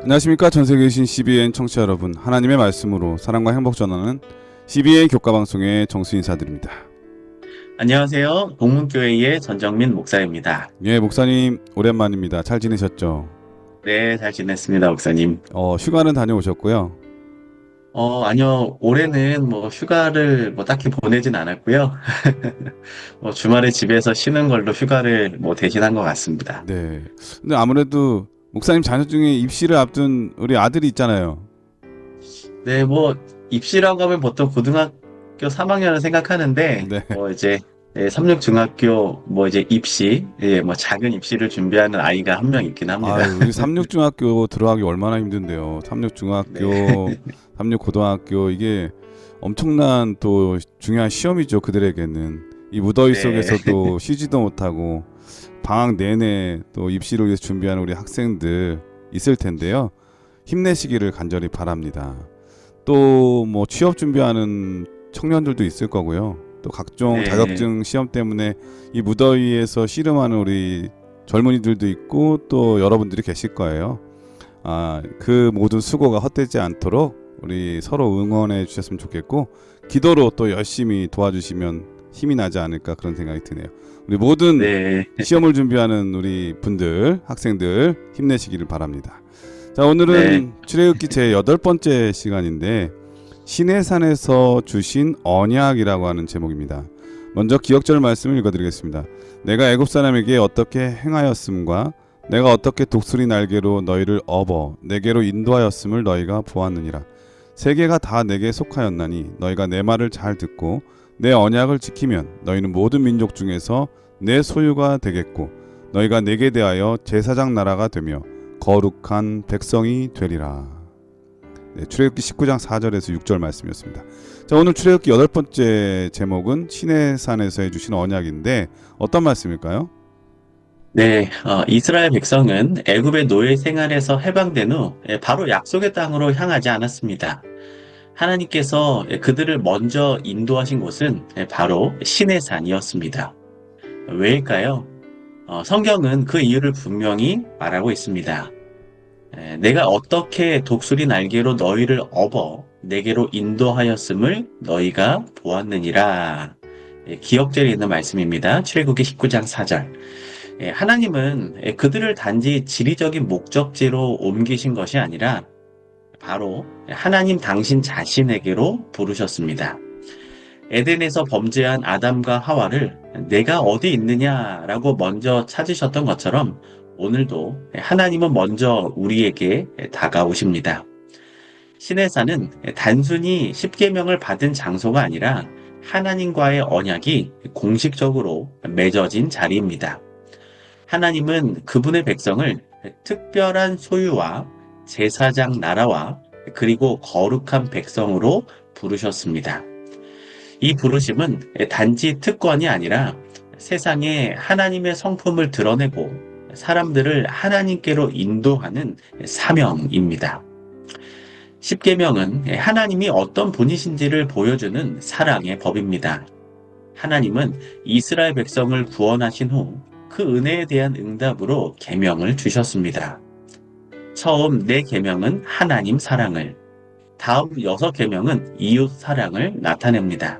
안녕하십니까. 전세계에 계신 CBN 청취자 여러분, 하나님의 말씀으로 사랑과 행복 전하는 CBN 교과방송의 정수 인사드립니다. 안녕하세요. 동문교회의 전정민 목사입니다. 예, 목사님 오랜만입니다. 잘 지내셨죠? 네, 잘 지냈습니다, 목사님. 휴가는 다녀오셨고요. 아니요. 올해는 휴가를 딱히 보내진 않았고요. 주말에 집에서 쉬는 걸로 휴가를 대신한 것 같습니다. 네. 근데 아무래도 목사님 자녀 중에 입시를 앞둔 우리 아들이 있잖아요. 네, 입시라고 하면 보통 고등학교 3학년을 생각하는데, 네. 이제, 36중학교, 이제 입시, 작은 입시를 준비하는 아이가 한 명 있긴 합니다. 아유, 우리 삼육중학교 들어가기 얼마나 힘든데요. 삼육중학교, 네. 삼육고등학교 이게 엄청난 또 중요한 시험이죠. 그들에게는 이 무더위 네. 속에서도 쉬지도 못하고 방학 내내 또 입시를 위해서 준비하는 우리 학생들 있을 텐데요. 힘내시기를 간절히 바랍니다. 또 뭐 취업 준비하는 청년들도 있을 거고요. 또 각종 네. 자격증 시험 때문에 이 무더위에서 씨름하는 우리 젊은이들도 있고 또 여러분들이 계실 거예요. 그 모든 수고가 헛되지 않도록 우리 서로 응원해 주셨으면 좋겠고 기도로 또 열심히 도와주시면 힘이 나지 않을까 그런 생각이 드네요. 우리 모든 네. 시험을 준비하는 우리 분들, 학생들 힘내시기를 바랍니다. 자, 네. 오늘은 출애굽기 제 8번째 시간인데 시내산에서 주신 언약이라고 하는 제목입니다. 먼저 기억절 말씀을 읽어드리겠습니다. 내가 애굽 사람에게 어떻게 행하였음과 내가 어떻게 독수리 날개로 너희를 업어 내게로 인도하였음을 너희가 보았느니라. 세계가 다 내게 속하였나니 너희가 내 말을 잘 듣고 내 언약을 지키면 너희는 모든 민족 중에서 내 소유가 되겠고 너희가 내게 대하여 제사장 나라가 되며 거룩한 백성이 되리라. 네, 출애굽기 19장 4절에서 6절 말씀이었습니다. 자, 오늘 출애굽기 8번째 제목은 시내산에서 해주신 언약인데 어떤 말씀일까요? 네, 이스라엘 백성은 애굽의 노예 생활에서 해방된 후 바로 약속의 땅으로 향하지 않았습니다. 하나님께서 그들을 먼저 인도하신 곳은 바로 시내산이었습니다. 왜일까요? 성경은 그 이유를 분명히 말하고 있습니다. 내가 어떻게 독수리 날개로 너희를 업어 내게로 인도하였음을 너희가 보았느니라. 기억절에 있는 말씀입니다. 출애굽기 19장 4절. 하나님은 그들을 단지 지리적인 목적지로 옮기신 것이 아니라 바로 하나님 당신 자신에게로 부르셨습니다. 에덴에서 범죄한 아담과 하와를 내가 어디 있느냐라고 먼저 찾으셨던 것처럼 오늘도 하나님은 먼저 우리에게 다가오십니다. 시내산은 단순히 십계명을 받은 장소가 아니라 하나님과의 언약이 공식적으로 맺어진 자리입니다. 하나님은 그분의 백성을 특별한 소유와 제사장 나라와 그리고 거룩한 백성으로 부르셨습니다. 이 부르심은 단지 특권이 아니라 세상에 하나님의 성품을 드러내고 사람들을 하나님께로 인도하는 사명입니다. 십계명은 하나님이 어떤 분이신지를 보여주는 사랑의 법입니다. 하나님은 이스라엘 백성을 구원하신 후 그 은혜에 대한 응답으로 계명을 주셨습니다. 처음 네 계명은 하나님 사랑을, 다음 6계명은 이웃 사랑을 나타냅니다.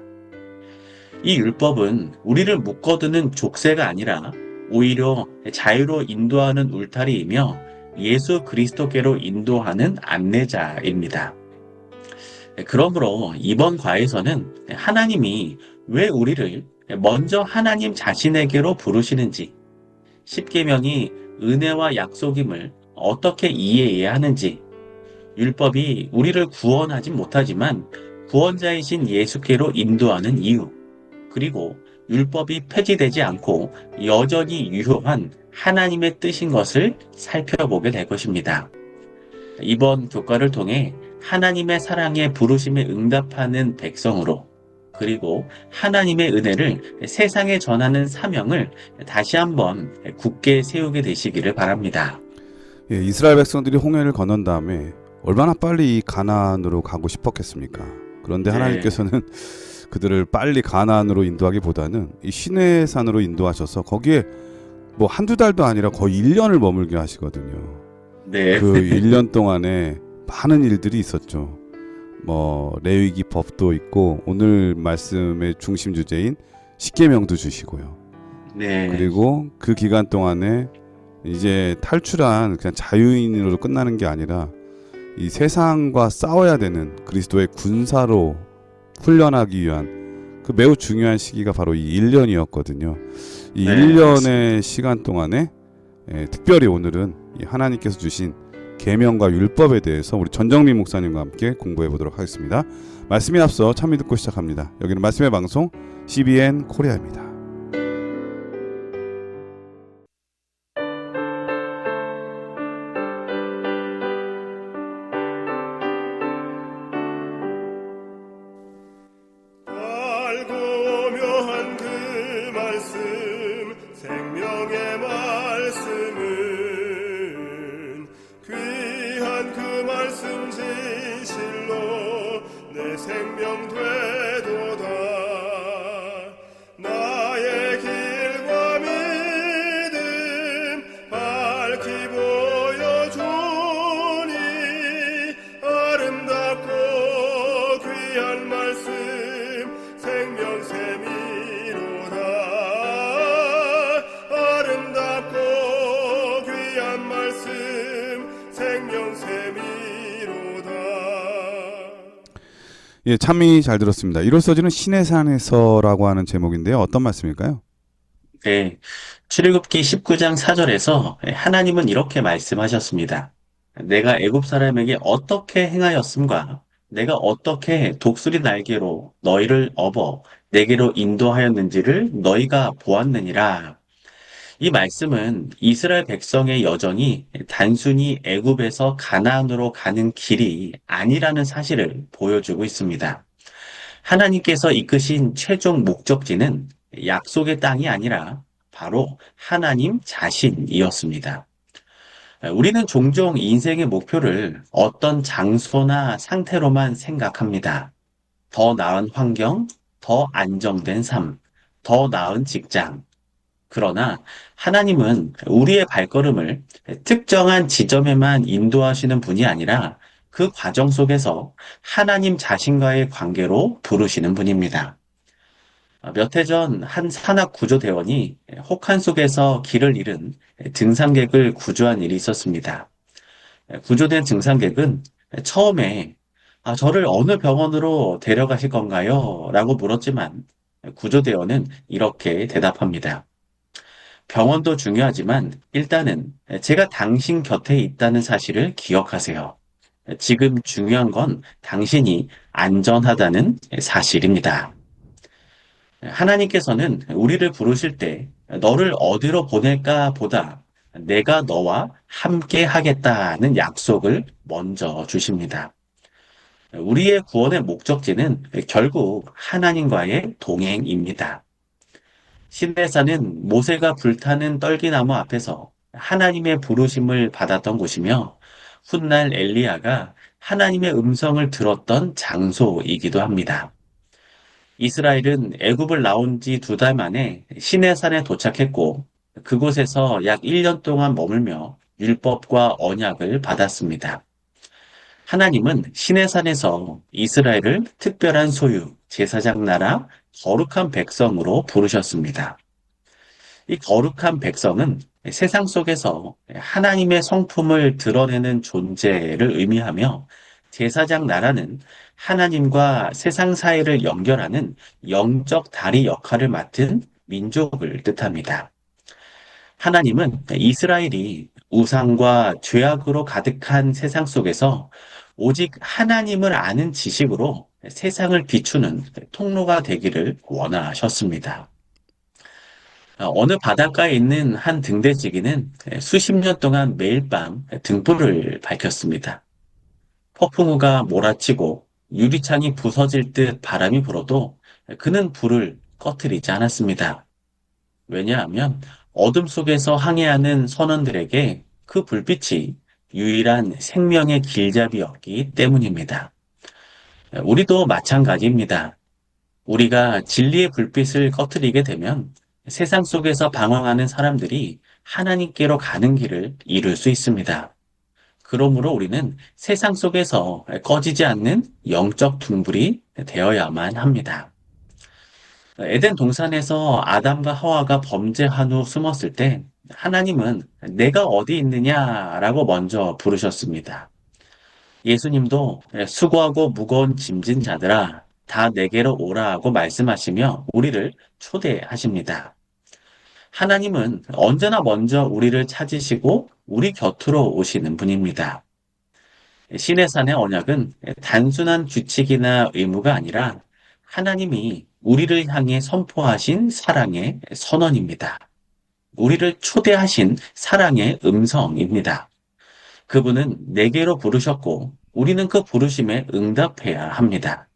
이 율법은 우리를 묶어두는 족쇄가 아니라 오히려 자유로 인도하는 울타리이며 예수 그리스도께로 인도하는 안내자입니다. 그러므로 이번 과에서는 하나님이 왜 우리를 먼저 하나님 자신에게로 부르시는지, 십계명이 은혜와 약속임을 어떻게 이해해야 하는지, 율법이 우리를 구원하지 못하지만 구원자이신 예수께로 인도하는 이유, 그리고 율법이 폐지되지 않고 여전히 유효한 하나님의 뜻인 것을 살펴보게 될 것입니다. 이번 교과를 통해 하나님의 사랑에 부르심에 응답하는 백성으로 그리고 하나님의 은혜를 세상에 전하는 사명을 다시 한번 굳게 세우게 되시기를 바랍니다. 예, 이스라엘 백성들이 홍해를 건넌 다음에 얼마나 빨리 이 가나안으로 가고 싶었겠습니까? 그런데 네, 하나님께서는 그들을 빨리 가나안으로 인도하기보다는 이 시내산으로 인도하셔서 거기에 뭐 한두 달도 아니라 거의 1년을 머물게 하시거든요. 네. 그 1년 동안에 많은 일들이 있었죠. 뭐 레위기 법도 있고 오늘 말씀의 중심 주제인 십계명도 주시고요. 네. 그리고 그 기간 동안에 이제 탈출한 그냥 자유인으로 끝나는 게 아니라 이 세상과 싸워야 되는 그리스도의 군사로 훈련하기 위한 그 매우 중요한 시기가 바로 이 1년이었거든요. 이 네, 1년의 시간 동안에 특별히 오늘은 이 하나님께서 주신 계명과 율법에 대해서 우리 전정민 목사님과 함께 공부해 보도록 하겠습니다. 말씀이 앞서 찬미 듣고 시작합니다. 여기는 말씀의 방송 CBN 코리아입니다. 알고 묘한 그 말씀 생명의 말씀은 귀한 그 말씀 진실로 내 생명 되도다. 나의 길과 믿음 밝히 보여주니 아름답고 귀한 말씀 생명샘이로다. 아름답고 귀한 말씀 생명샘이로다. 예, 참이 잘 들었습니다. 이로써지는 신의 산에서라고 하는 제목인데요. 어떤 말씀일까요? 네. 출애굽기 19장 4절에서 하나님은 이렇게 말씀하셨습니다. 내가 애굽 사람에게 어떻게 행하였음과 내가 어떻게 독수리 날개로 너희를 업어 내게로 인도하였는지를 너희가 보았느니라. 이 말씀은 이스라엘 백성의 여정이 단순히 애굽에서 가나안으로 가는 길이 아니라는 사실을 보여주고 있습니다. 하나님께서 이끄신 최종 목적지는 약속의 땅이 아니라 바로 하나님 자신이었습니다. 우리는 종종 인생의 목표를 어떤 장소나 상태로만 생각합니다. 더 나은 환경, 더 안정된 삶, 더 나은 직장. 그러나 하나님은 우리의 발걸음을 특정한 지점에만 인도하시는 분이 아니라 그 과정 속에서 하나님 자신과의 관계로 부르시는 분입니다. 몇 해 전 한 산악 구조대원이 혹한 속에서 길을 잃은 등산객을 구조한 일이 있었습니다. 구조된 등산객은 처음에 저를 어느 병원으로 데려가실 건가요? 라고 물었지만 구조대원은 이렇게 대답합니다. 병원도 중요하지만 일단은 제가 당신 곁에 있다는 사실을 기억하세요. 지금 중요한 건 당신이 안전하다는 사실입니다. 하나님께서는 우리를 부르실 때 너를 어디로 보낼까 보다 내가 너와 함께 하겠다는 약속을 먼저 주십니다. 우리의 구원의 목적지는 결국 하나님과의 동행입니다. 신대산은 모세가 불타는 떨기나무 앞에서 하나님의 부르심을 받았던 곳이며 훗날 엘리야가 하나님의 음성을 들었던 장소이기도 합니다. 이스라엘은 애굽을 나온 지 2달 만에 시내산에 도착했고 그곳에서 약 1년 동안 머물며 율법과 언약을 받았습니다. 하나님은 시내산에서 이스라엘을 특별한 소유, 제사장 나라, 거룩한 백성으로 부르셨습니다. 이 거룩한 백성은 세상 속에서 하나님의 성품을 드러내는 존재를 의미하며 제사장 나라는 하나님과 세상 사이를 연결하는 영적 다리 역할을 맡은 민족을 뜻합니다. 하나님은 이스라엘이 우상과 죄악으로 가득한 세상 속에서 오직 하나님을 아는 지식으로 세상을 비추는 통로가 되기를 원하셨습니다. 어느 바닷가에 있는 한 등대지기는 수십 년 동안 매일 밤 등불을 밝혔습니다. 폭풍우가 몰아치고 유리창이 부서질 듯 바람이 불어도 그는 불을 꺼트리지 않았습니다. 왜냐하면 어둠 속에서 항해하는 선원들에게 그 불빛이 유일한 생명의 길잡이였기 때문입니다. 우리도 마찬가지입니다. 우리가 진리의 불빛을 꺼트리게 되면 세상 속에서 방황하는 사람들이 하나님께로 가는 길을 이룰 수 있습니다. 그러므로 우리는 세상 속에서 꺼지지 않는 영적 둥불이 되어야만 합니다. 에덴 동산에서 아담과 하와가 범죄한 후 숨었을 때 하나님은 내가 어디 있느냐라고 먼저 부르셨습니다. 예수님도 수고하고 무거운 짐진 자들아 다 내게로 오라 하고 말씀하시며 우리를 초대하십니다. 하나님은 언제나 먼저 우리를 찾으시고 우리 곁으로 오시는 분입니다. 신의 산의 언약은 단순한 규칙이나 의무가 아니라 하나님이 우리를 향해 선포하신 사랑의 선언입니다. 우리를 초대하신 사랑의 음성입니다. 그분은 내게로 부르셨고 우리는 그 부르심에 응답해야 합니다.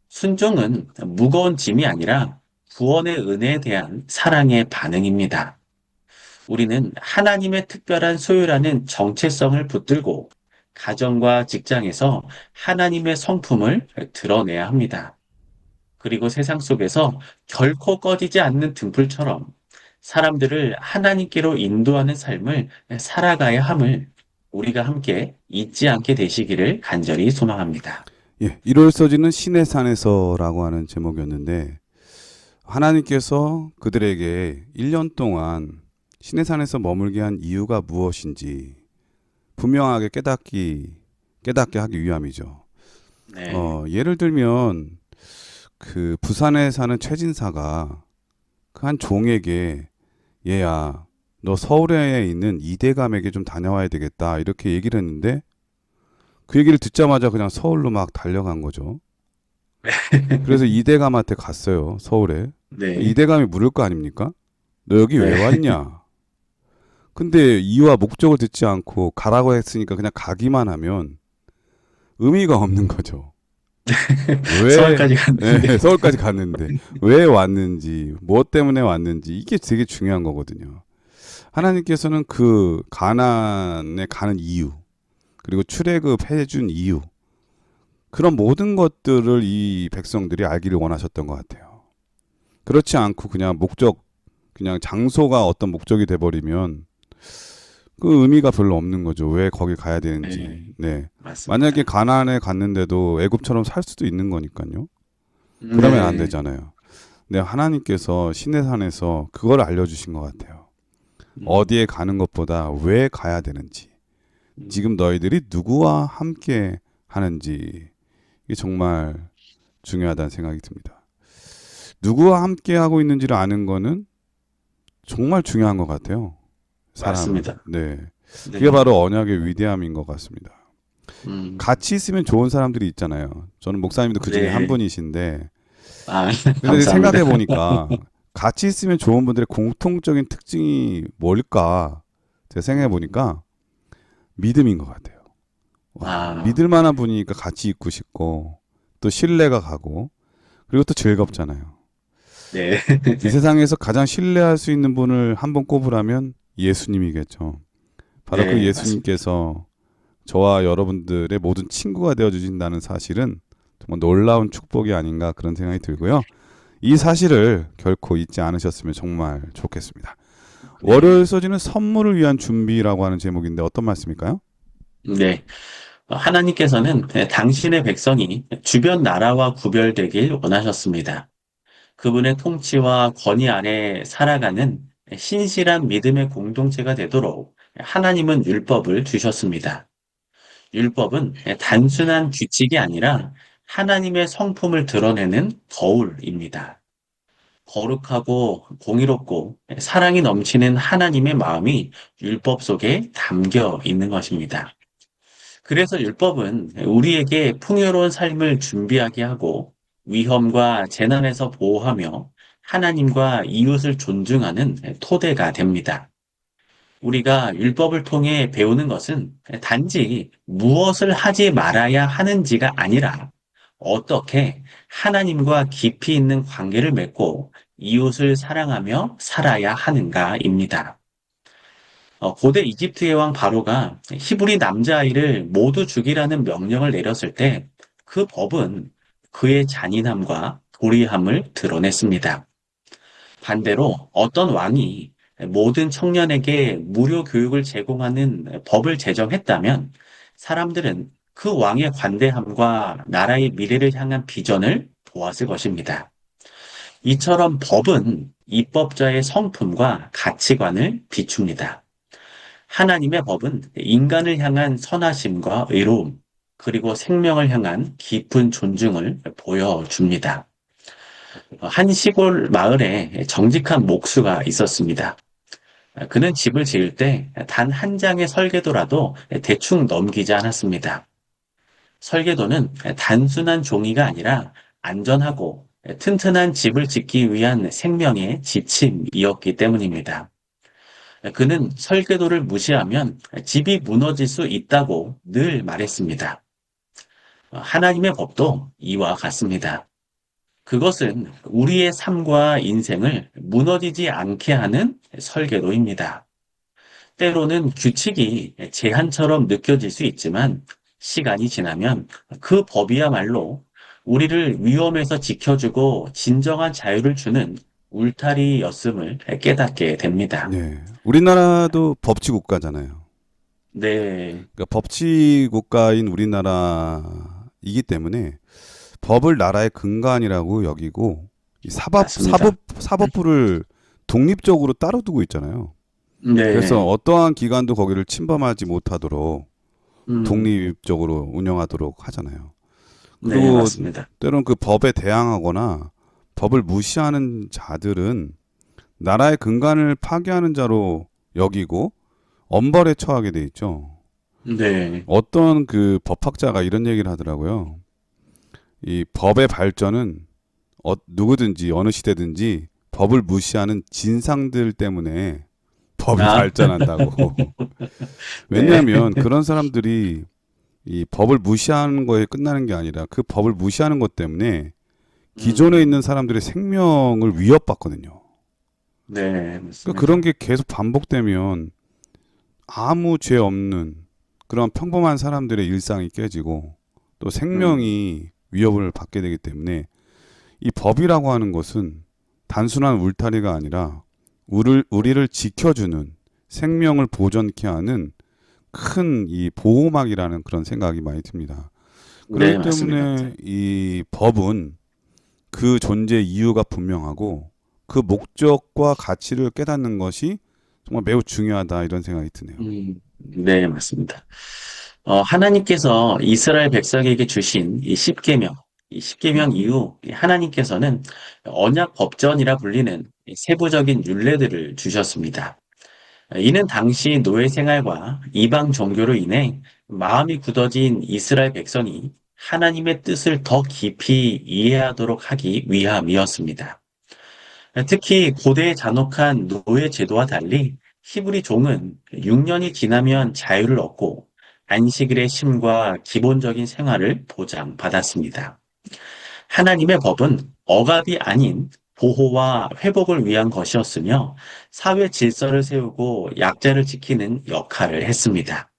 순종은 무거운 짐이 아니라 구원의 은혜에 대한 사랑의 반응입니다. 우리는 하나님의 특별한 소유라는 정체성을 붙들고 가정과 직장에서 하나님의 성품을 드러내야 합니다. 그리고 세상 속에서 결코 꺼지지 않는 등불처럼 사람들을 하나님께로 인도하는 삶을 살아가야 함을 우리가 함께 잊지 않게 되시기를 간절히 소망합니다. 예, 1월 서지는 신의 산에서라고 하는 제목이었는데 하나님께서 그들에게 1년 동안 신의 산에서 머물게 한 이유가 무엇인지 분명하게 깨닫게 하기 위함이죠. 네, 예를 들면 그 부산에 사는 최진사가 그 한 종에게 얘야 너 서울에 있는 이대감에게 좀 다녀와야 되겠다 이렇게 얘기를 했는데 그 얘기를 듣자마자 그냥 서울로 막 달려간 거죠. 그래서 이대감한테 갔어요. 서울에. 네, 이대감이 물을 거 아닙니까? 너 여기 왜 네, 왔냐? 근데 이유와 목적을 듣지 않고 가라고 했으니까 그냥 가기만 하면 의미가 없는 거죠. 왜 서울까지 갔는데, 네, 서울까지 갔는데 왜 왔는지 무엇 때문에 왔는지 이게 되게 중요한 거거든요. 하나님께서는 그 가나안에 가는 이유 그리고 출애굽해 준 이유 그런 모든 것들을 이 백성들이 알기를 원하셨던 것 같아요. 그렇지 않고 그냥 그냥 장소가 어떤 목적이 돼버리면 그 의미가 별로 없는 거죠. 왜 거기 가야 되는지. 네. 맞습니다. 만약에 가나안에 갔는데도 애굽처럼 살 수도 있는 거니까요. 그러면 안 네, 되잖아요. 근데 하나님께서 신의 산에서 그걸 알려주신 것 같아요. 어디에 가는 것보다 왜 가야 되는지, 지금 너희들이 누구와 함께 하는지 이게 정말 중요하다는 생각이 듭니다. 누구와 함께 하고 있는지를 아는 거는 정말 중요한 것 같아요. 사람은. 맞습니다. 네. 네, 그게 바로 언약의 위대함인 것 같습니다. 같이 같이 있으면 좋은 사람들이 있잖아요. 저는 목사님도 그 중에 네. 한 분이신데 근데 감사합니다. 생각해 보니까 같이 있으면 좋은 분들의 공통적인 특징이 뭘까? 제가 생각해 보니까 믿음인 것 같아요. 아, 믿을 만한 분이니까 같이 있고 싶고 또 신뢰가 가고 그리고 또 즐겁잖아요. 네, 이 세상에서 가장 신뢰할 수 있는 분을 한 번 꼽으라면 예수님이겠죠. 바로 그 네, 예수님께서 저와 여러분들의 모든 친구가 되어 주신다는 사실은 정말 놀라운 축복이 아닌가 그런 생각이 들고요. 이 사실을 결코 잊지 않으셨으면 정말 좋겠습니다. 월요일 서지는 선물을 위한 준비라고 하는 제목인데 어떤 말씀일까요? 네. 하나님께서는 당신의 백성이 주변 나라와 구별되길 원하셨습니다. 그분의 통치와 권위 아래 살아가는 신실한 믿음의 공동체가 되도록 하나님은 율법을 주셨습니다. 율법은 단순한 규칙이 아니라 하나님의 성품을 드러내는 거울입니다. 거룩하고 공의롭고 사랑이 넘치는 하나님의 마음이 율법 속에 담겨 있는 것입니다. 그래서 율법은 우리에게 풍요로운 삶을 준비하게 하고 위험과 재난에서 보호하며 하나님과 이웃을 존중하는 토대가 됩니다. 우리가 율법을 통해 배우는 것은 단지 무엇을 하지 말아야 하는지가 아니라 어떻게 하나님과 깊이 있는 관계를 맺고 이웃을 사랑하며 살아야 하는가입니다. 고대 이집트의 왕 바로가 히브리 남자아이를 모두 죽이라는 명령을 내렸을 때 그 법은 그의 잔인함과 불의함을 드러냈습니다. 반대로 어떤 왕이 모든 청년에게 무료 교육을 제공하는 법을 제정했다면 사람들은 그 왕의 관대함과 나라의 미래를 향한 비전을 보았을 것입니다. 이처럼 법은 입법자의 성품과 가치관을 비춥니다. 하나님의 법은 인간을 향한 선하심과 의로움, 그리고 생명을 향한 깊은 존중을 보여줍니다. 한 시골 마을에 정직한 목수가 있었습니다. 그는 집을 지을 때 단 한 장의 설계도라도 대충 넘기지 않았습니다. 설계도는 단순한 종이가 아니라 안전하고 튼튼한 집을 짓기 위한 생명의 지침이었기 때문입니다. 그는 설계도를 무시하면 집이 무너질 수 있다고 늘 말했습니다. 하나님의 법도 이와 같습니다. 그것은 우리의 삶과 인생을 무너지지 않게 하는 설계도입니다. 때로는 규칙이 제한처럼 느껴질 수 있지만 시간이 지나면 그 법이야말로 우리를 위험에서 지켜주고 진정한 자유를 주는 울타리였음을 깨닫게 됩니다. 네. 우리나라도 법치 국가잖아요. 네, 그러니까 법치 국가인 우리나라이기 때문에 법을 나라의 근간이라고 여기고 이 맞습니다. 사법부를 독립적으로 따로 두고 있잖아요. 그래서 네, 어떠한 기관도 거기를 침범하지 못하도록 음, 독립적으로 운영하도록 하잖아요. 네, 그리고 맞습니다. 때로는 그 법에 대항하거나 법을 무시하는 자들은 나라의 근간을 파괴하는 자로 여기고 엄벌에 처하게 돼 있죠. 네, 어떤 그 법학자가 이런 얘기를 하더라고요. 이 법의 발전은 누구든지 어느 시대든지 법을 무시하는 진상들 때문에 법이 아, 발전한다고. 네, 왜냐하면 그런 사람들이 이 법을 무시하는 거에 끝나는 게 아니라 그 법을 무시하는 것 때문에 기존에 있는 음, 사람들의 생명을 위협받거든요. 네, 그러니까 그런 맞습니다. 게 계속 반복되면 아무 죄 없는 그런 평범한 사람들의 일상이 깨지고 또 음, 생명이 위협을 받게 되기 때문에 이 법이라고 하는 것은 단순한 울타리가 아니라 우리를 지켜주는 생명을 보존케 하는 큰 이 보호막이라는 그런 생각이 많이 듭니다. 그렇기 네, 맞습니다. 때문에 이 법은 그 존재 이유가 분명하고 그 목적과 가치를 깨닫는 것이 정말 매우 중요하다 이런 생각이 드네요. 네, 맞습니다. 하나님께서 이스라엘 백성에게 주신 이 십계명, 이 십계명 이후 이 하나님께서는 언약 법전이라 불리는 이 세부적인 율례들을 주셨습니다. 이는 당시 노예 생활과 이방 종교로 인해 마음이 굳어진 이스라엘 백성이 하나님의 뜻을 더 깊이 이해하도록 하기 위함이었습니다. 특히 고대의 잔혹한 노예 제도와 달리 히브리 종은 6년이 지나면 자유를 얻고 안식일의 쉼과 기본적인 생활을 보장받았습니다. 하나님의 법은 억압이 아닌 보호와 회복을 위한 것이었으며 사회 질서를 세우고 약자를 지키는 역할을 했습니다.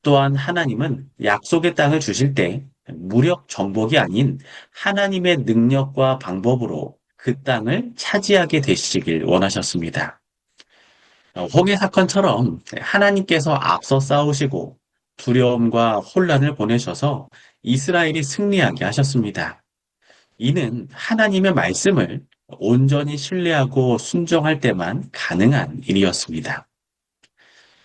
또한 하나님은 약속의 땅을 주실 때 무력 정복이 아닌 하나님의 능력과 방법으로 그 땅을 차지하게 되시길 원하셨습니다. 홍해 사건처럼 하나님께서 앞서 싸우시고 두려움과 혼란을 보내셔서 이스라엘이 승리하게 하셨습니다. 이는 하나님의 말씀을 온전히 신뢰하고 순종할 때만 가능한 일이었습니다.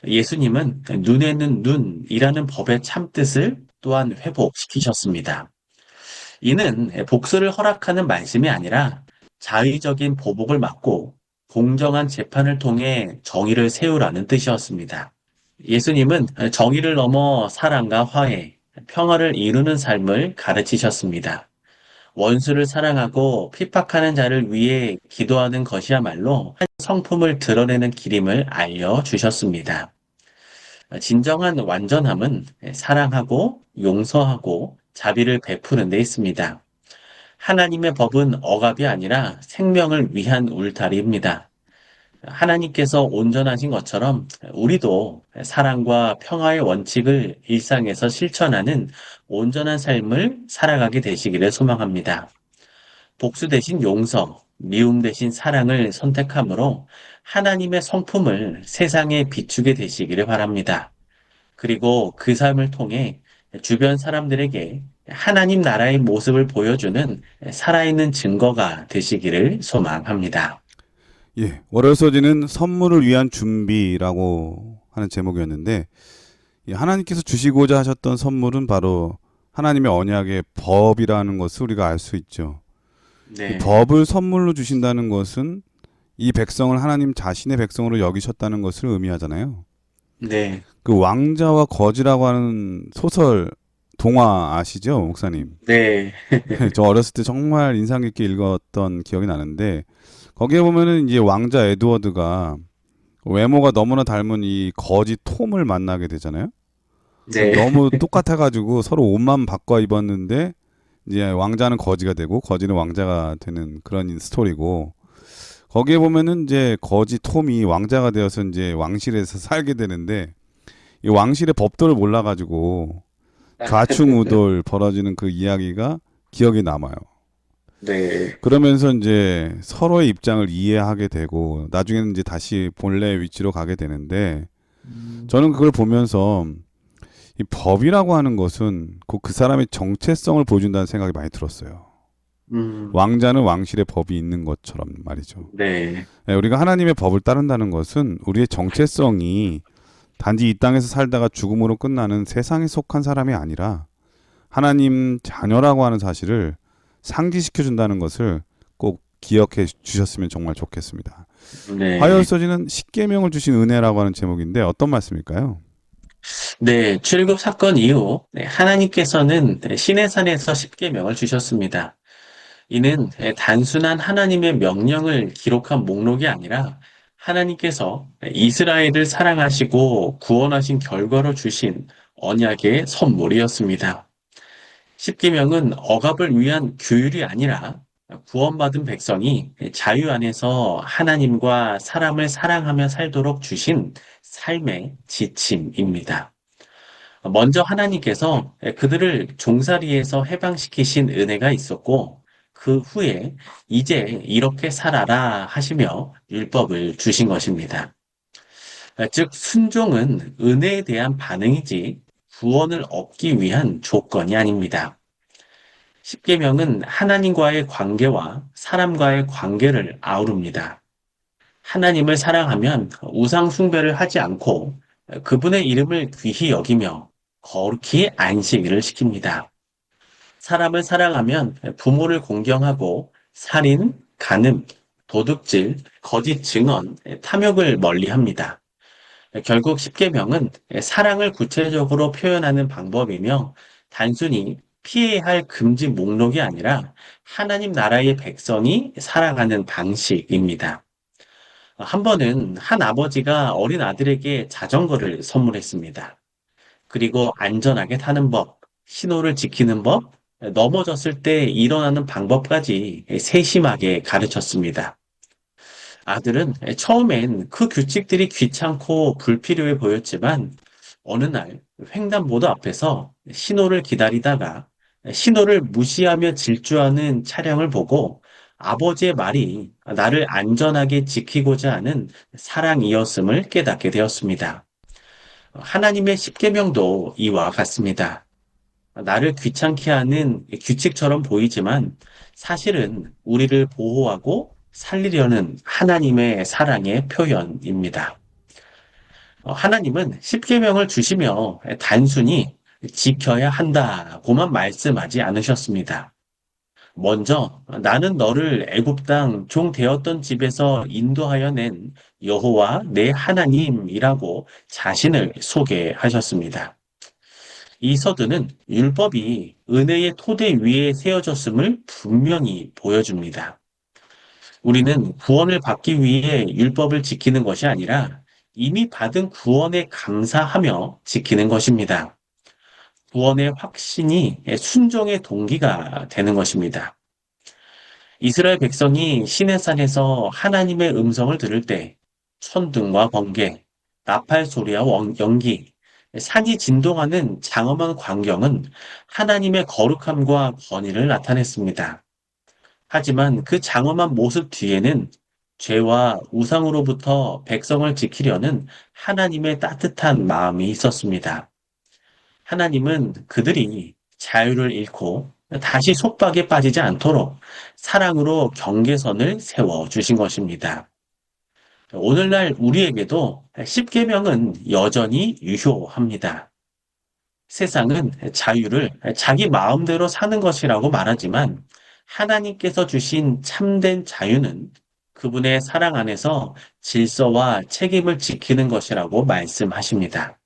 예수님은 눈에는 눈이라는 법의 참뜻을 또한 회복시키셨습니다. 이는 복수를 허락하는 말씀이 아니라 자의적인 보복을 막고 공정한 재판을 통해 정의를 세우라는 뜻이었습니다. 예수님은 정의를 넘어 사랑과 화해, 평화를 이루는 삶을 가르치셨습니다. 원수를 사랑하고 핍박하는 자를 위해 기도하는 것이야말로 성품을 드러내는 길임을 알려주셨습니다. 진정한 완전함은 사랑하고 용서하고 자비를 베푸는 데 있습니다. 하나님의 법은 억압이 아니라 생명을 위한 울타리입니다. 하나님께서 온전하신 것처럼 우리도 사랑과 평화의 원칙을 일상에서 실천하는 온전한 삶을 살아가게 되시기를 소망합니다. 복수 대신 용서, 미움 대신 사랑을 선택함으로 하나님의 성품을 세상에 비추게 되시기를 바랍니다. 그리고 그 삶을 통해 주변 사람들에게 하나님 나라의 모습을 보여주는 살아있는 증거가 되시기를 소망합니다. 예, 월요일 서지는 선물을 위한 준비라고 하는 제목이었는데 하나님께서 주시고자 하셨던 선물은 바로 하나님의 언약의 법이라는 것을 우리가 알 수 있죠. 이 네, 법을 선물로 주신다는 것은 이 백성을 하나님 자신의 백성으로 여기셨다는 것을 의미하잖아요. 네, 그 왕자와 거지라고 하는 소설 동화 아시죠, 목사님? 네, 저 어렸을 때 정말 인상 깊게 읽었던 기억이 나는데 거기에 보면은 이제 왕자 에드워드가 외모가 너무나 닮은 이 거지 톰을 만나게 되잖아요. 네, 너무 똑같아가지고 서로 옷만 바꿔 입었는데 이제 왕자는 거지가 되고 거지는 왕자가 되는 그런 스토리고 거기에 보면은 이제 거지 톰이 왕자가 되어서 이제 왕실에서 살게 되는데 이 왕실의 법도를 몰라가지고 좌충우돌 벌어지는 그 이야기가 기억에 남아요. 네, 그러면서 이제 서로의 입장을 이해하게 되고 나중에는 이제 다시 본래 위치로 가게 되는데 저는 그걸 보면서 이 법이라고 하는 것은 곧 그 사람의 정체성을 보여준다는 생각이 많이 들었어요. 음, 왕자는 왕실의 법이 있는 것처럼 말이죠. 네, 네, 우리가 하나님의 법을 따른다는 것은 우리의 정체성이 단지 이 땅에서 살다가 죽음으로 끝나는 세상에 속한 사람이 아니라 하나님 자녀라고 하는 사실을 상기시켜 준다는 것을 꼭 기억해 주셨으면 정말 좋겠습니다. 네. 화요일 서지는 십계명을 주신 은혜라고 하는 제목인데 어떤 말씀일까요? 네, 출애굽 사건 이후 하나님께서는 시내산에서 십계명을 주셨습니다. 이는 단순한 하나님의 명령을 기록한 목록이 아니라 하나님께서 이스라엘을 사랑하시고 구원하신 결과로 주신 언약의 선물이었습니다. 십계명은 억압을 위한 규율이 아니라 구원받은 백성이 자유 안에서 하나님과 사람을 사랑하며 살도록 주신 삶의 지침입니다. 먼저 하나님께서 그들을 종살이에서 해방시키신 은혜가 있었고, 그 후에 이제 이렇게 살아라 하시며 율법을 주신 것입니다. 즉, 순종은 은혜에 대한 반응이지 구원을 얻기 위한 조건이 아닙니다. 십계명은 하나님과의 관계와 사람과의 관계를 아우릅니다. 하나님을 사랑하면 우상 숭배를 하지 않고 그분의 이름을 귀히 여기며 거룩히 안식일을 지킵니다. 사람을 사랑하면 부모를 공경하고 살인, 간음, 도둑질, 거짓 증언, 탐욕을 멀리합니다. 결국 십계명은 사랑을 구체적으로 표현하는 방법이며 단순히 피해야 할 금지 목록이 아니라 하나님 나라의 백성이 살아가는 방식입니다. 한 번은 한 아버지가 어린 아들에게 자전거를 선물했습니다. 그리고 안전하게 타는 법, 신호를 지키는 법, 넘어졌을 때 일어나는 방법까지 세심하게 가르쳤습니다. 아들은 처음엔 그 규칙들이 귀찮고 불필요해 보였지만 어느 날 횡단보도 앞에서 신호를 기다리다가 신호를 무시하며 질주하는 차량을 보고 아버지의 말이 나를 안전하게 지키고자 하는 사랑이었음을 깨닫게 되었습니다. 하나님의 십계명도 이와 같습니다. 나를 귀찮게 하는 규칙처럼 보이지만 사실은 우리를 보호하고 살리려는 하나님의 사랑의 표현입니다. 하나님은 십계명을 주시며 단순히 지켜야 한다고만 말씀하지 않으셨습니다. 먼저 나는 너를 애굽 땅 종 되었던 집에서 인도하여 낸 여호와 내 하나님이라고 자신을 소개하셨습니다. 이 서두는 율법이 은혜의 토대 위에 세워졌음을 분명히 보여줍니다. 우리는 구원을 받기 위해 율법을 지키는 것이 아니라 이미 받은 구원에 감사하며 지키는 것입니다. 구원의 확신이 순종의 동기가 되는 것입니다. 이스라엘 백성이 시내산에서 하나님의 음성을 들을 때 천둥과 번개, 나팔 소리와 연기, 산이 진동하는 장엄한 광경은 하나님의 거룩함과 권위를 나타냈습니다. 하지만 그 장엄한 모습 뒤에는 죄와 우상으로부터 백성을 지키려는 하나님의 따뜻한 마음이 있었습니다. 하나님은 그들이 자유를 잃고 다시 속박에 빠지지 않도록 사랑으로 경계선을 세워 주신 것입니다. 오늘날 우리에게도 십계명은 여전히 유효합니다. 세상은 자유를 자기 마음대로 사는 것이라고 말하지만 하나님께서 주신 참된 자유는 그분의 사랑 안에서 질서와 책임을 지키는 것이라고 말씀하십니다.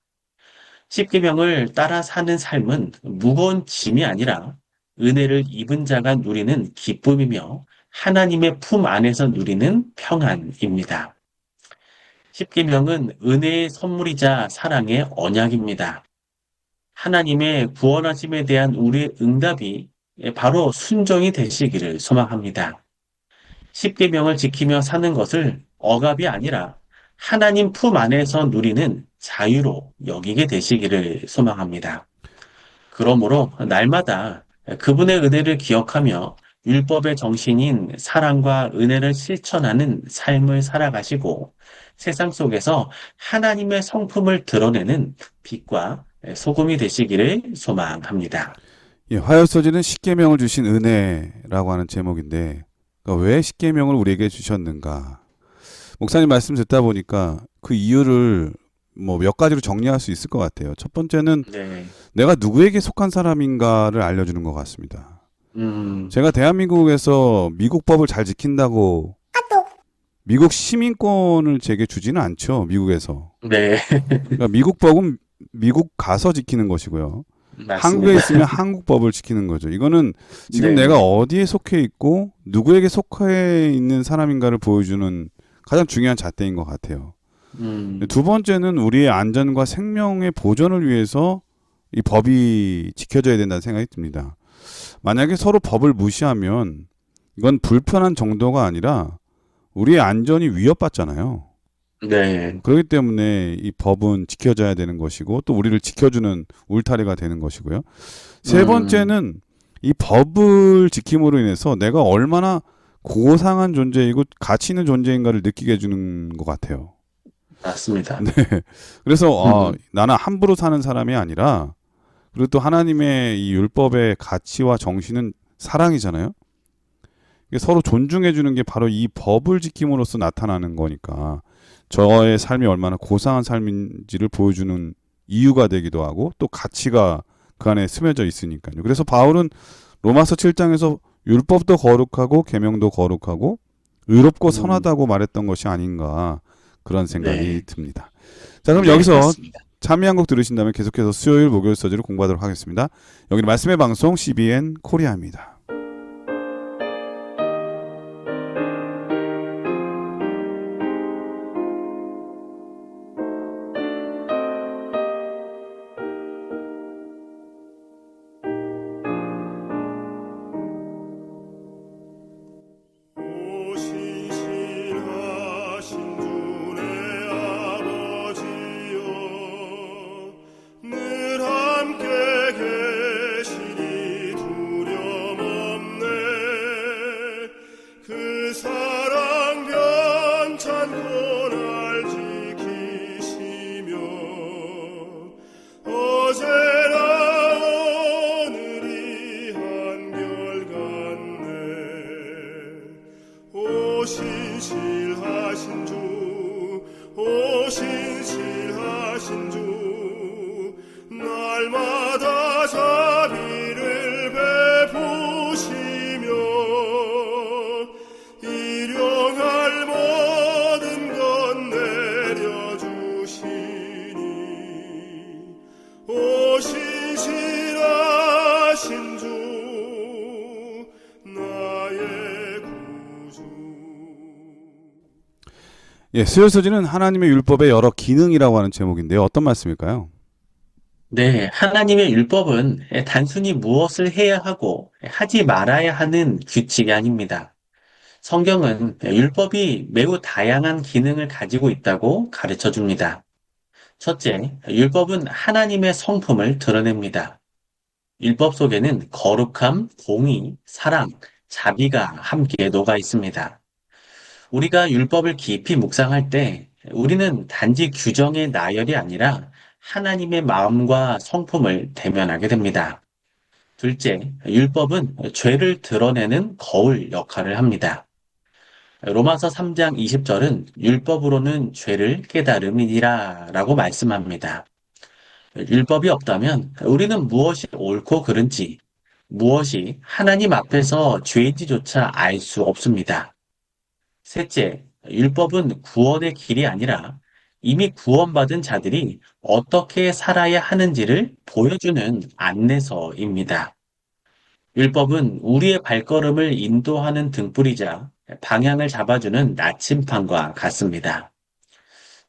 십계명을 따라 사는 삶은 무거운 짐이 아니라 은혜를 입은 자가 누리는 기쁨이며 하나님의 품 안에서 누리는 평안입니다. 십계명은 은혜의 선물이자 사랑의 언약입니다. 하나님의 구원하심에 대한 우리의 응답이 바로 순종이 되시기를 소망합니다. 십계명을 지키며 사는 것을 억압이 아니라 하나님 품 안에서 누리는 자유로 여기게 되시기를 소망합니다. 그러므로 날마다 그분의 은혜를 기억하며 율법의 정신인 사랑과 은혜를 실천하는 삶을 살아가시고 세상 속에서 하나님의 성품을 드러내는 빛과 소금이 되시기를 소망합니다. 예, 화요소지는 십계명을 주신 은혜라고 하는 제목인데 그러니까 왜 십계명을 우리에게 주셨는가? 목사님 말씀 듣다 보니까 그 이유를 뭐 몇 가지로 정리할 수 있을 것 같아요. 첫 번째는 네. 내가 누구에게 속한 사람인가를 알려주는 것 같습니다. 제가 대한민국에서 미국 법을 잘 지킨다고 미국 시민권을 제게 주지는 않죠. 미국에서. 네. 그러니까 미국 법은 미국 가서 지키는 것이고요. 한국에 맞습니다. 있으면 한국 법을 지키는 거죠. 이거는 지금 네. 내가 어디에 속해 있고 누구에게 속해 있는 사람인가를 보여주는 가장 중요한 잣대인 것 같아요. 두 번째는 우리의 안전과 생명의 보존을 위해서 이 법이 지켜져야 된다는 생각이 듭니다. 만약에 서로 법을 무시하면 이건 불편한 정도가 아니라 우리의 안전이 위협받잖아요. 네. 그렇기 때문에 이 법은 지켜져야 되는 것이고 또 우리를 지켜주는 울타리가 되는 것이고요. 세 번째는 이 법을 지킴으로 인해서 내가 얼마나 고상한 존재이고 가치 있는 존재인가를 느끼게 해주는 것 같아요. 맞습니다. 네. 그래서 나는 함부로 사는 사람이 아니라 그리고 또 하나님의 이 율법의 가치와 정신은 사랑이잖아요. 서로 존중해 주는 게 바로 이 법을 지킴으로써 나타나는 거니까 저의 삶이 얼마나 고상한 삶인지를 보여주는 이유가 되기도 하고 또 가치가 그 안에 스며져 있으니까요. 그래서 바울은 로마서 7장에서 율법도 거룩하고 계명도 거룩하고 의롭고 선하다고 말했던 것이 아닌가 그런 생각이 네. 듭니다. 자, 그럼 네, 여기서 맞습니다. 참여 한 곡 들으신 다음에 계속해서 수요일 목요일 서지를 공부하도록 하겠습니다. 여기는 말씀의 방송 CBN 코리아입니다. 오신실하신 주내 아버지여 늘 함께 계시니 두려움없네 그 사랑 변찮고 날 지키시며 어제나 오늘이 한결같네 오신실하신 주 오신실하신 주 날마다 자비를 베푸시며 일용할 모든 것 내려주시니 오신실하신 주 나의 구주. 예, 수요일 서지는 하나님의 율법의 여러 기능이라고 하는 제목인데요. 어떤 말씀일까요? 네, 하나님의 율법은 단순히 무엇을 해야 하고 하지 말아야 하는 규칙이 아닙니다. 성경은 율법이 매우 다양한 기능을 가지고 있다고 가르쳐 줍니다. 첫째, 율법은 하나님의 성품을 드러냅니다. 율법 속에는 거룩함, 공의, 사랑, 자비가 함께 녹아 있습니다. 우리가 율법을 깊이 묵상할 때 우리는 단지 규정의 나열이 아니라 하나님의 마음과 성품을 대면하게 됩니다. 둘째, 율법은 죄를 드러내는 거울 역할을 합니다. 로마서 3장 20절은 율법으로는 죄를 깨달음이니라 라고 말씀합니다. 율법이 없다면 우리는 무엇이 옳고 그른지, 무엇이 하나님 앞에서 죄인지조차 알 수 없습니다. 셋째, 율법은 구원의 길이 아니라 이미 구원받은 자들이 어떻게 살아야 하는지를 보여주는 안내서입니다. 율법은 우리의 발걸음을 인도하는 등불이자 방향을 잡아주는 나침판과 같습니다.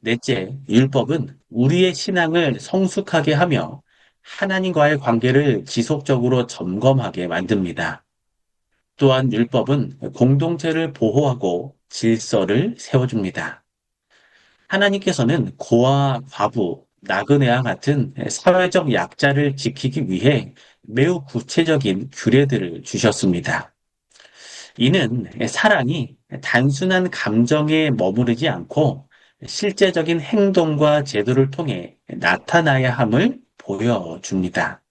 넷째, 율법은 우리의 신앙을 성숙하게 하며 하나님과의 관계를 지속적으로 점검하게 만듭니다. 또한 율법은 공동체를 보호하고 질서를 세워줍니다. 하나님께서는 고아, 과부, 나그네와 같은 사회적 약자를 지키기 위해 매우 구체적인 규례들을 주셨습니다. 이는 사랑이 단순한 감정에 머무르지 않고 실제적인 행동과 제도를 통해 나타나야 함을 보여줍니다.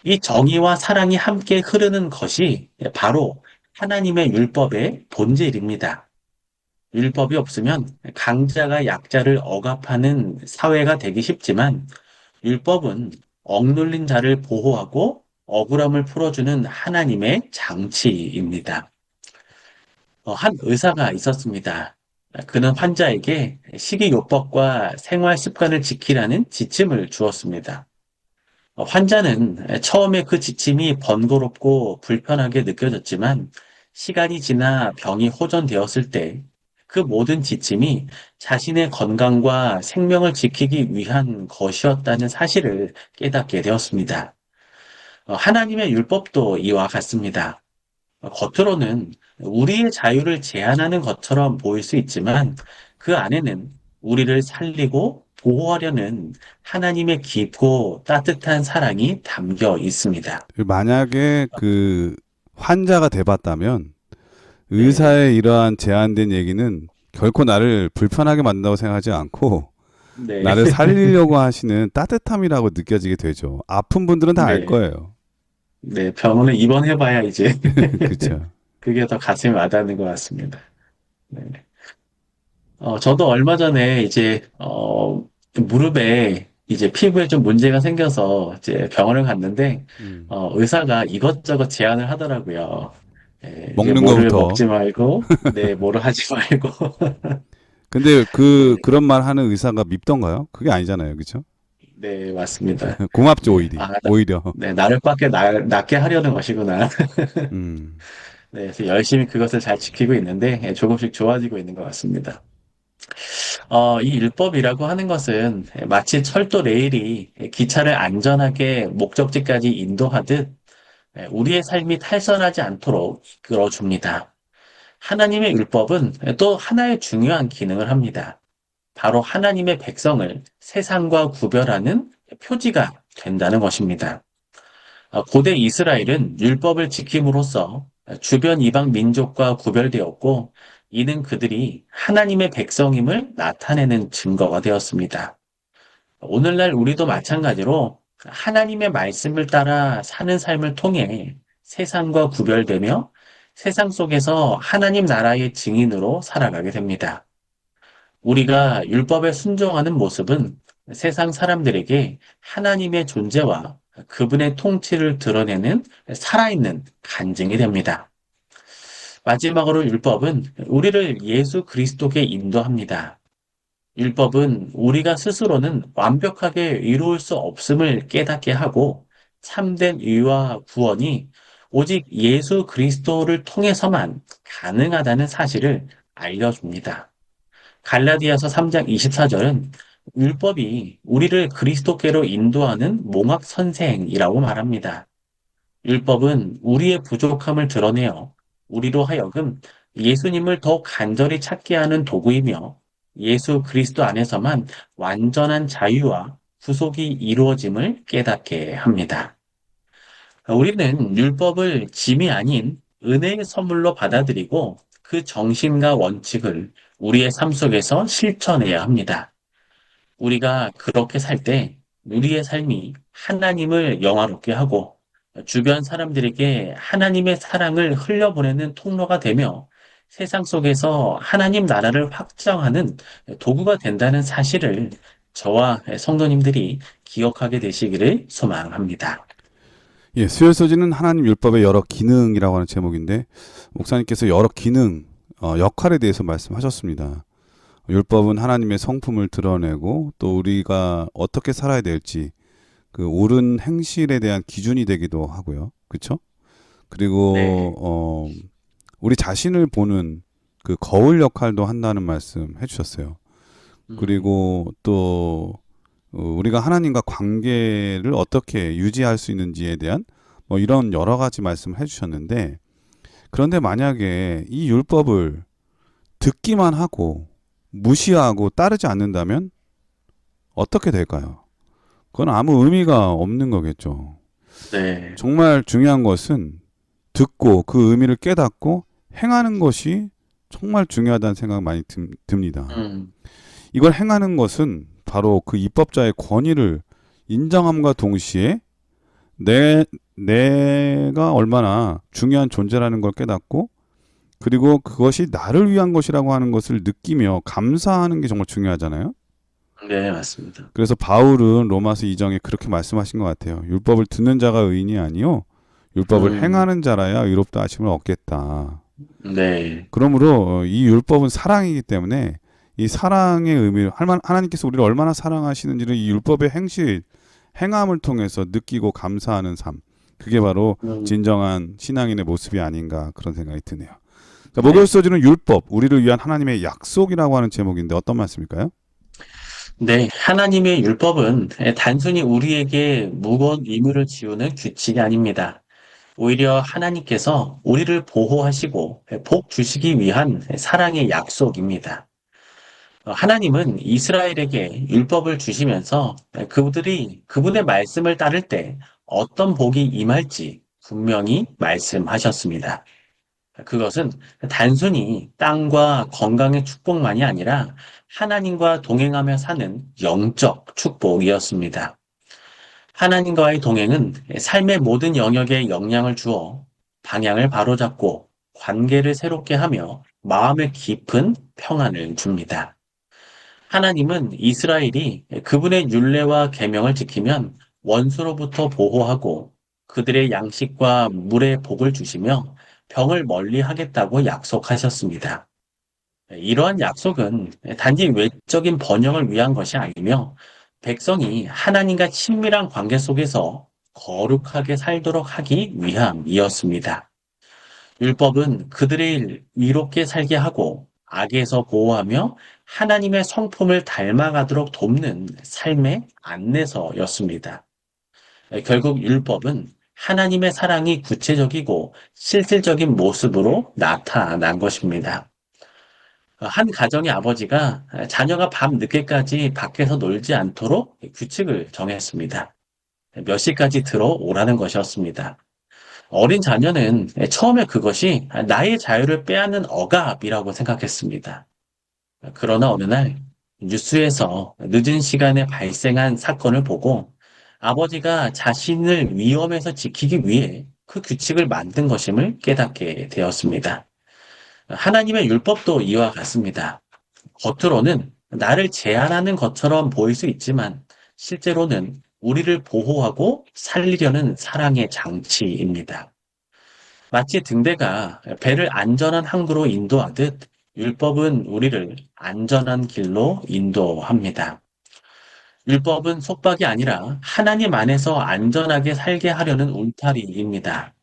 이 정의와 사랑이 함께 흐르는 것이 바로 하나님의 율법의 본질입니다. 율법이 없으면 강자가 약자를 억압하는 사회가 되기 쉽지만 율법은 억눌린 자를 보호하고 억울함을 풀어주는 하나님의 장치입니다. 한 의사가 있었습니다. 그는 환자에게 식이요법과 생활 습관을 지키라는 지침을 주었습니다. 환자는 처음에 그 지침이 번거롭고 불편하게 느껴졌지만 시간이 지나 병이 호전되었을 때 그 모든 지침이 자신의 건강과 생명을 지키기 위한 것이었다는 사실을 깨닫게 되었습니다. 하나님의 율법도 이와 같습니다. 겉으로는 우리의 자유를 제한하는 것처럼 보일 수 있지만 그 안에는 우리를 살리고 보호하려는 하나님의 깊고 따뜻한 사랑이 담겨 있습니다. 만약에 그 환자가 돼봤다면 네, 의사의 이러한 제한된 얘기는 결코 나를 불편하게 만든다고 생각하지 않고 네, 나를 살리려고 하시는 따뜻함이라고 느껴지게 되죠. 아픈 분들은 다 알 네, 거예요. 네. 병원에 입원해봐야 이제 그렇죠. 그게 더 가슴에 와닿는 것 같습니다. 네. 저도 얼마 전에 이제 무릎에 이제 피부에 좀 문제가 생겨서 이제 병원을 갔는데 음. 의사가 이것저것 제안을 하더라고요. 예, 이제 먹는 뭐를 거부터. 먹지 말고, 네, 뭐를 하지 말고. 근데 네, 그런 말 하는 의사가 밉던가요? 그게 아니잖아요. 그렇죠? 네, 맞습니다. 고맙죠, 네, 오히려. 네, 나를 밖에 낫게 하려는 것이구나. 음. 네, 그래서 열심히 그것을 잘 지키고 있는데 예, 조금씩 좋아지고 있는 것 같습니다. 이 율법이라고 하는 것은 마치 철도 레일이 기차를 안전하게 목적지까지 인도하듯 우리의 삶이 탈선하지 않도록 이끌어줍니다. 하나님의 율법은 또 하나의 중요한 기능을 합니다. 바로 하나님의 백성을 세상과 구별하는 표지가 된다는 것입니다. 고대 이스라엘은 율법을 지킴으로써 주변 이방 민족과 구별되었고, 이는 그들이 하나님의 백성임을 나타내는 증거가 되었습니다. 오늘날 우리도 마찬가지로 하나님의 말씀을 따라 사는 삶을 통해 세상과 구별되며 세상 속에서 하나님 나라의 증인으로 살아가게 됩니다. 우리가 율법에 순종하는 모습은 세상 사람들에게 하나님의 존재와 그분의 통치를 드러내는 살아있는 간증이 됩니다. 마지막으로 율법은 우리를 예수 그리스도께 인도합니다. 율법은 우리가 스스로는 완벽하게 이루을 수 없음을 깨닫게 하고 참된 의와 구원이 오직 예수 그리스도를 통해서만 가능하다는 사실을 알려줍니다. 갈라디아서 3장 24절은 율법이 우리를 그리스도께로 인도하는 몽학 선생이라고 말합니다. 율법은 우리의 부족함을 드러내어 우리로 하여금 예수님을 더 간절히 찾게 하는 도구이며 예수 그리스도 안에서만 완전한 자유와 구속이 이루어짐을 깨닫게 합니다. 우리는 율법을 짐이 아닌 은혜의 선물로 받아들이고 그 정신과 원칙을 우리의 삶 속에서 실천해야 합니다. 우리가 그렇게 살 때 우리의 삶이 하나님을 영화롭게 하고 주변 사람들에게 하나님의 사랑을 흘려보내는 통로가 되며 세상 속에서 하나님 나라를 확장하는 도구가 된다는 사실을 저와 성도님들이 기억하게 되시기를 소망합니다. 예, 수요일 서지는 하나님 율법의 여러 기능이라고 하는 제목인데 목사님께서 여러 기능, 역할에 대해서 말씀하셨습니다. 율법은 하나님의 성품을 드러내고 또 우리가 어떻게 살아야 될지 그 옳은 행실에 대한 기준이 되기도 하고요. 그렇죠? 네. 그리고 우리 자신을 보는 그 거울 역할도 한다는 말씀 해주셨어요. 음, 그리고 또 우리가 하나님과 관계를 어떻게 유지할 수 있는지에 대한 뭐 이런 여러 가지 말씀을 해주셨는데 그런데 만약에 이 율법을 듣기만 하고 무시하고 따르지 않는다면 어떻게 될까요? 그건 아무 의미가 없는 거겠죠. 네. 정말 중요한 것은 듣고 그 의미를 깨닫고 행하는 것이 정말 중요하다는 생각 많이 듭니다. 음, 이걸 행하는 것은 바로 그 입법자의 권위를 인정함과 동시에 내가 얼마나 중요한 존재라는 걸 깨닫고 그리고 그것이 나를 위한 것이라고 하는 것을 느끼며 감사하는 게 정말 중요하잖아요. 네, 맞습니다. 그래서 바울은 로마서 2장에 그렇게 말씀하신 것 같아요. 율법을 듣는 자가 의인이 아니요 율법을 음, 행하는 자라야 의롭다 하심을 얻겠다. 네. 그러므로 이 율법은 사랑이기 때문에 이 사랑의 의미를 하나님께서 우리를 얼마나 사랑하시는지를 이 율법의 행함을 통해서 느끼고 감사하는 삶. 그게 바로 음, 진정한 신앙인의 모습이 아닌가 그런 생각이 드네요. 자, 목요일 네. 소지는 율법, 우리를 위한 하나님의 약속이라고 하는 제목인데 어떤 말씀일까요? 네, 하나님의 율법은 단순히 우리에게 무거운 의무를 지우는 규칙이 아닙니다. 오히려 하나님께서 우리를 보호하시고 복 주시기 위한 사랑의 약속입니다. 하나님은 이스라엘에게 율법을 주시면서 그들이 그분의 말씀을 따를 때 어떤 복이 임할지 분명히 말씀하셨습니다. 그것은 단순히 땅과 건강의 축복만이 아니라 하나님과 동행하며 사는 영적 축복이었습니다. 하나님과의 동행은 삶의 모든 영역에 영향을 주어 방향을 바로잡고 관계를 새롭게 하며 마음의 깊은 평안을 줍니다. 하나님은 이스라엘이 그분의 율례와 계명을 지키면 원수로부터 보호하고 그들의 양식과 물의 복을 주시며 병을 멀리 하겠다고 약속하셨습니다. 이러한 약속은 단지 외적인 번영을 위한 것이 아니며 백성이 하나님과 친밀한 관계 속에서 거룩하게 살도록 하기 위함이었습니다. 율법은 그들을 이롭게 살게 하고 악에서 보호하며 하나님의 성품을 닮아가도록 돕는 삶의 안내서였습니다. 결국 율법은 하나님의 사랑이 구체적이고 실질적인 모습으로 나타난 것입니다. 한 가정의 아버지가 자녀가 밤 늦게까지 밖에서 놀지 않도록 규칙을 정했습니다. 몇 시까지 들어오라는 것이었습니다. 어린 자녀는 처음에 그것이 나의 자유를 빼앗는 억압이라고 생각했습니다. 그러나 어느 날 뉴스에서 늦은 시간에 발생한 사건을 보고 아버지가 자신을 위험에서 지키기 위해 그 규칙을 만든 것임을 깨닫게 되었습니다. 하나님의 율법도 이와 같습니다. 겉으로는 나를 제한하는 것처럼 보일 수 있지만 실제로는 우리를 보호하고 살리려는 사랑의 장치입니다. 마치 등대가 배를 안전한 항구로 인도하듯 율법은 우리를 안전한 길로 인도합니다. 율법은 속박이 아니라 하나님 안에서 안전하게 살게 하려는 울타리입니다.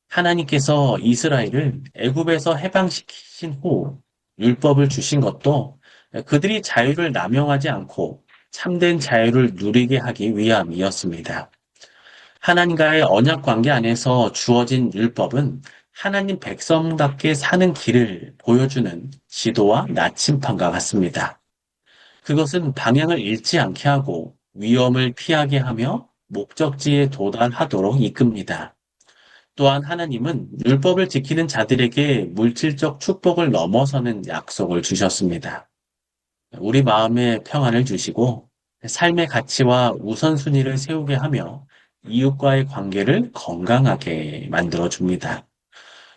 하나님께서 이스라엘을 애굽에서 해방시키신 후 율법을 주신 것도 그들이 자유를 남용하지 않고 참된 자유를 누리게 하기 위함이었습니다. 하나님과의 언약 관계 안에서 주어진 율법은 하나님 백성답게 사는 길을 보여주는 지도와 나침판과 같습니다. 그것은 방향을 잃지 않게 하고 위험을 피하게 하며 목적지에 도달하도록 이끕니다. 또한 하나님은 율법을 지키는 자들에게 물질적 축복을 넘어서는 약속을 주셨습니다. 우리 마음에 평안을 주시고 삶의 가치와 우선순위를 세우게 하며 이웃과의 관계를 건강하게 만들어 줍니다.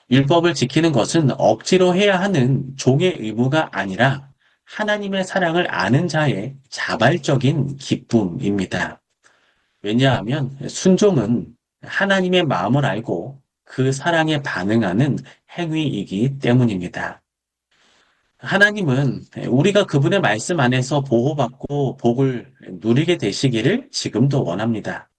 율법을 지키는 것은 억지로 해야 하는 종의 의무가 아니라 하나님의 사랑을 아는 자의 자발적인 기쁨입니다. 왜냐하면 순종은 하나님의 마음을 알고 그 사랑에 반응하는 행위이기 때문입니다. 하나님은 우리가 그분의 말씀 안에서 보호받고 복을 누리게 되시기를 지금도 원합니다.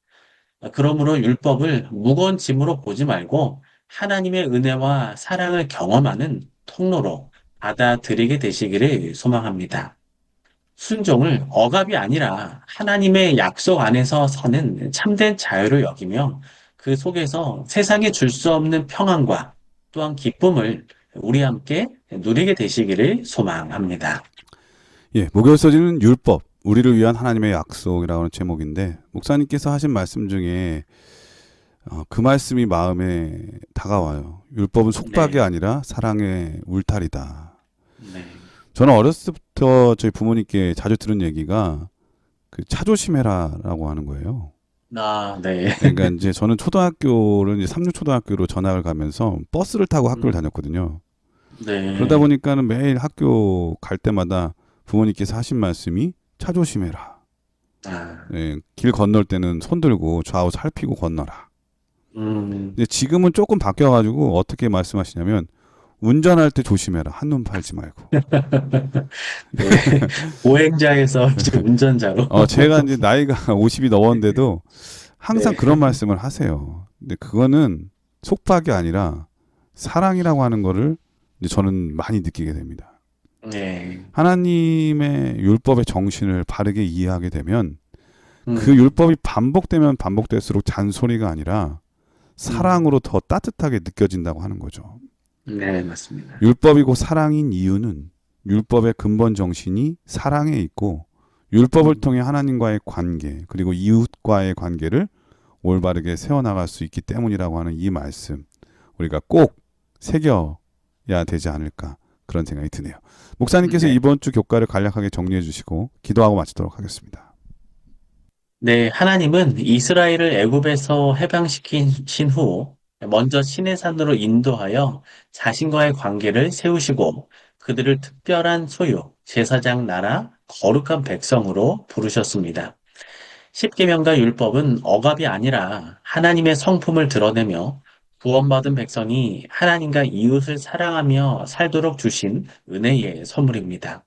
그러므로 율법을 무거운 짐으로 보지 말고 하나님의 은혜와 사랑을 경험하는 통로로 받아들이게 되시기를 소망합니다. 순종을 억압이 아니라 하나님의 약속 안에서 사는 참된 자유를 여기며 그 속에서 세상에 줄 수 없는 평안과 또한 기쁨을 우리 함께 누리게 되시기를 소망합니다. 예, 목요일 서지는 율법, 우리를 위한 하나님의 약속이라고 하는 제목인데 목사님께서 하신 말씀 중에 그 말씀이 마음에 다가와요. 율법은 속박이 네, 아니라 사랑의 울타리다. 네, 저는 어렸을 때부터 저희 부모님께 자주 들은 얘기가 그 차 조심해라라고 하는 거예요. 네, 그러니까 이제 저는 초등학교를 이제 삼류초등학교로 전학을 가면서 버스를 타고 학교를 음, 다녔거든요. 그러다 네, 보니까는 매일 학교 갈 때마다 부모님께서 하신 말씀이 차 조심해라. 아, 예, 길 건널 때는 손 들고 좌우 살피고 건너라. 음, 근데 지금은 조금 바뀌어가지고 어떻게 말씀하시냐면 운전할 때 조심해라. 한눈 팔지 말고. 네, 보행자에서 이제 운전자로, 제가 이제 나이가 50이 넘었는데도 항상 네, 그런 말씀을 하세요. 근데 그거는 속박이 아니라 사랑이라고 하는 거를 이제 저는 많이 느끼게 됩니다. 네, 하나님의 율법의 정신을 바르게 이해하게 되면 그 음, 율법이 반복되면 반복될수록 잔소리가 아니라 음, 사랑으로 더 따뜻하게 느껴진다고 하는 거죠. 네, 맞습니다. 율법이고 사랑인 이유는 율법의 근본 정신이 사랑에 있고 율법을 음, 통해 하나님과의 관계 그리고 이웃과의 관계를 올바르게 세워나갈 수 있기 때문이라고 하는 이 말씀 우리가 꼭 새겨야 되지 않을까 그런 생각이 드네요. 목사님께서 네. 이번 주 교과를 간략하게 정리해 주시고 기도하고 마치도록 하겠습니다. 네, 하나님은 이스라엘을 애굽에서 해방시킨 후 먼저 시내산으로 인도하여 자신과의 관계를 세우시고 그들을 특별한 소유, 제사장 나라, 거룩한 백성으로 부르셨습니다. 십계명과 율법은 억압이 아니라 하나님의 성품을 드러내며 구원받은 백성이 하나님과 이웃을 사랑하며 살도록 주신 은혜의 선물입니다.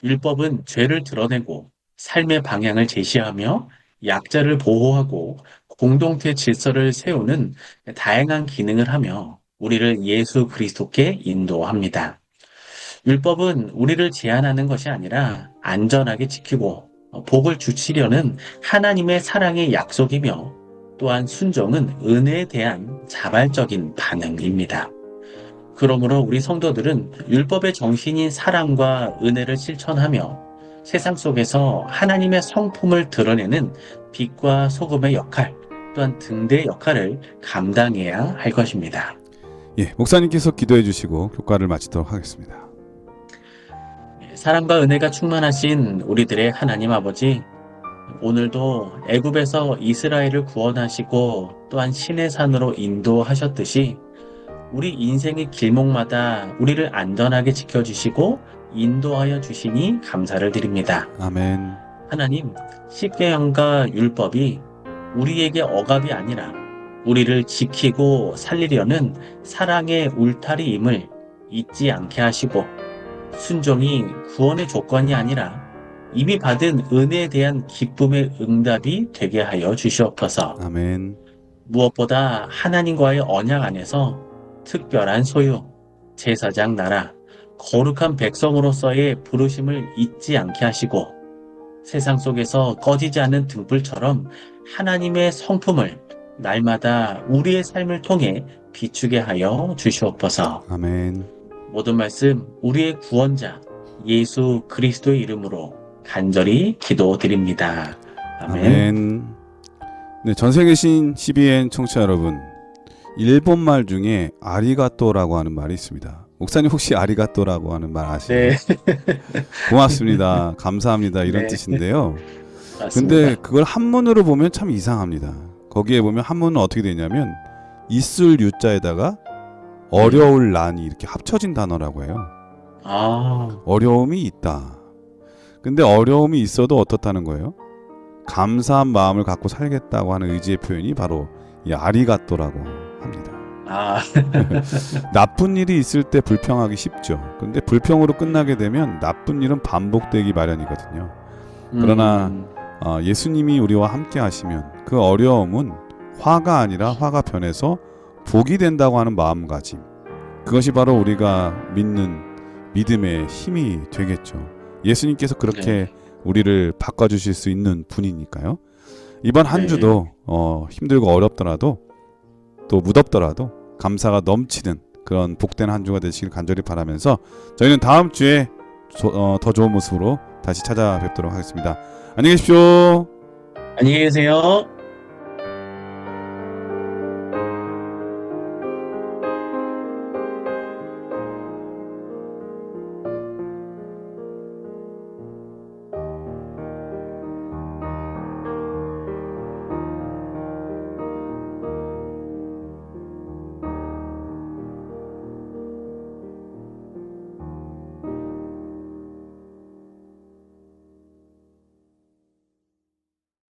율법은 죄를 드러내고 삶의 방향을 제시하며 약자를 보호하고 공동체 질서를 세우는 다양한 기능을 하며 우리를 예수 그리스도께 인도합니다. 율법은 우리를 제한하는 것이 아니라 안전하게 지키고 복을 주시려는 하나님의 사랑의 약속이며 또한 순종은 은혜에 대한 자발적인 반응입니다. 그러므로 우리 성도들은 율법의 정신인 사랑과 은혜를 실천하며 세상 속에서 하나님의 성품을 드러내는 빛과 소금의 역할, 또한 등대의 역할을 감당해야 할 것입니다. 예, 목사님께서 기도해 주시고 교과를 마치도록 하겠습니다. 사랑과 은혜가 충만하신 우리들의 하나님 아버지, 오늘도 애굽에서 이스라엘을 구원하시고 또한 시내 산으로 인도하셨듯이 우리 인생의 길목마다 우리를 안전하게 지켜주시고 인도하여 주시니 감사를 드립니다. 아멘. 하나님, 십계명과 율법이 우리에게 억압이 아니라 우리를 지키고 살리려는 사랑의 울타리임을 잊지 않게 하시고 순종이 구원의 조건이 아니라 이미 받은 은혜에 대한 기쁨의 응답이 되게 하여 주시옵소서. 아멘. 무엇보다 하나님과의 언약 안에서 특별한 소유, 제사장 나라, 거룩한 백성으로서의 부르심을 잊지 않게 하시고 세상 속에서 꺼지지 않는 등불처럼 하나님의 성품을 날마다 우리의 삶을 통해 비추게 하여 주시옵소서. 아멘. 모든 말씀 우리의 구원자 예수 그리스도의 이름으로 간절히 기도드립니다. 아멘. 아멘. 네, 전 세계 계신 CBN 청취자 여러분, 일본 말 중에 아리가또라고 하는 말이 있습니다. 목사님 혹시 아리가또라고 하는 말 아시나요? 네, 고맙습니다. 감사합니다. 이런 네. 뜻인데요. 맞습니다. 근데 그걸 한문으로 보면 참 이상합니다. 거기에 보면 한문은 어떻게 되냐면 있을 유자에다가 어려울 난이 이렇게 합쳐진 단어라고 해요. 아, 어려움이 있다. 근데 어려움이 있어도 어떻다는 거예요? 감사한 마음을 갖고 살겠다고 하는 의지의 표현이 바로 이 아리가또라고 합니다. 아, 나쁜 일이 있을 때 불평하기 쉽죠. 근데 불평으로 끝나게 되면 나쁜 일은 반복되기 마련이거든요. 그러나 예수님이 우리와 함께 하시면 그 어려움은 화가 아니라 화가 변해서 복이 된다고 하는 마음가짐. 그것이 바로 우리가 믿는 믿음의 힘이 되겠죠. 예수님께서 그렇게 우리를 바꿔주실 수 있는 분이니까요. 이번 한 네. 주도 힘들고 어렵더라도 또 무덥더라도 감사가 넘치는 그런 복된 한 주가 되시길 간절히 바라면서 저희는 다음 주에 더 좋은 모습으로 다시 찾아뵙도록 하겠습니다. 안녕히 계십시오. 안녕히 계세요.